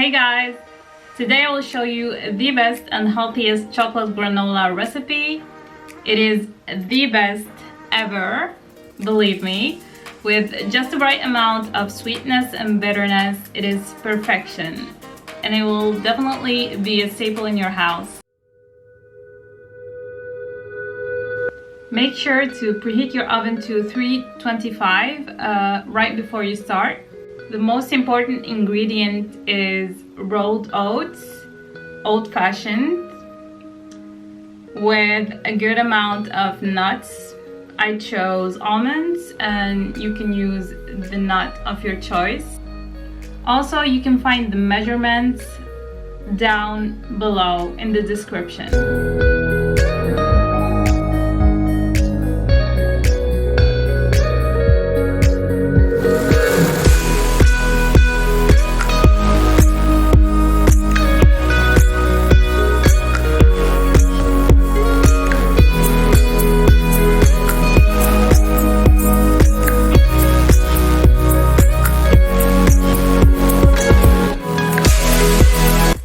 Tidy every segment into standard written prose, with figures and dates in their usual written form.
Hey guys! Today I will show you the best and healthiest chocolate granola recipe. It is the best ever, believe me. With just the right amount of sweetness and bitterness, it is perfection. And it will definitely be a staple in your house. Make sure to preheat your oven to 325 right before you start. The most important ingredient is rolled oats, old-fashioned, with a good amount of nuts. I chose almonds, and you can use the nut of your choice. Also, you can find the measurements down below in the description.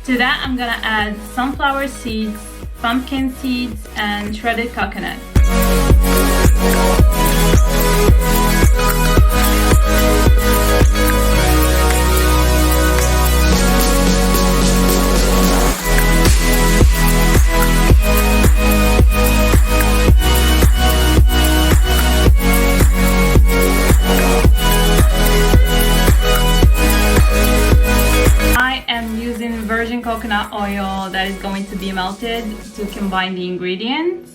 To that, I'm gonna add sunflower seeds, pumpkin seeds, and shredded coconut. Virgin coconut oil that is going to be melted to combine the ingredients.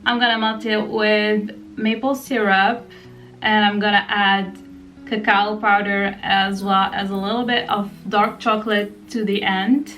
I'm gonna melt it with maple syrup, and I'm gonna add cacao powder as well as a little bit of dark chocolate to the end.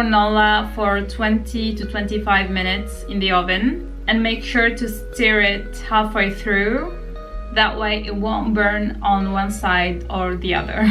granola for 20 to 25 minutes in the oven, and make sure to stir it halfway through. That way it won't burn on one side or the other.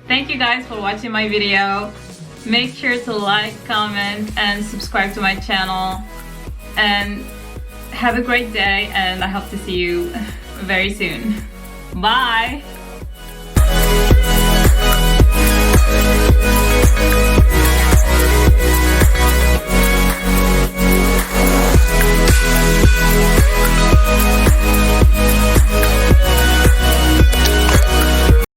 Thank you guys for watching my video. Make sure to like, comment, and subscribe to my channel. And have a great day, and I hope to see you very soon. Bye!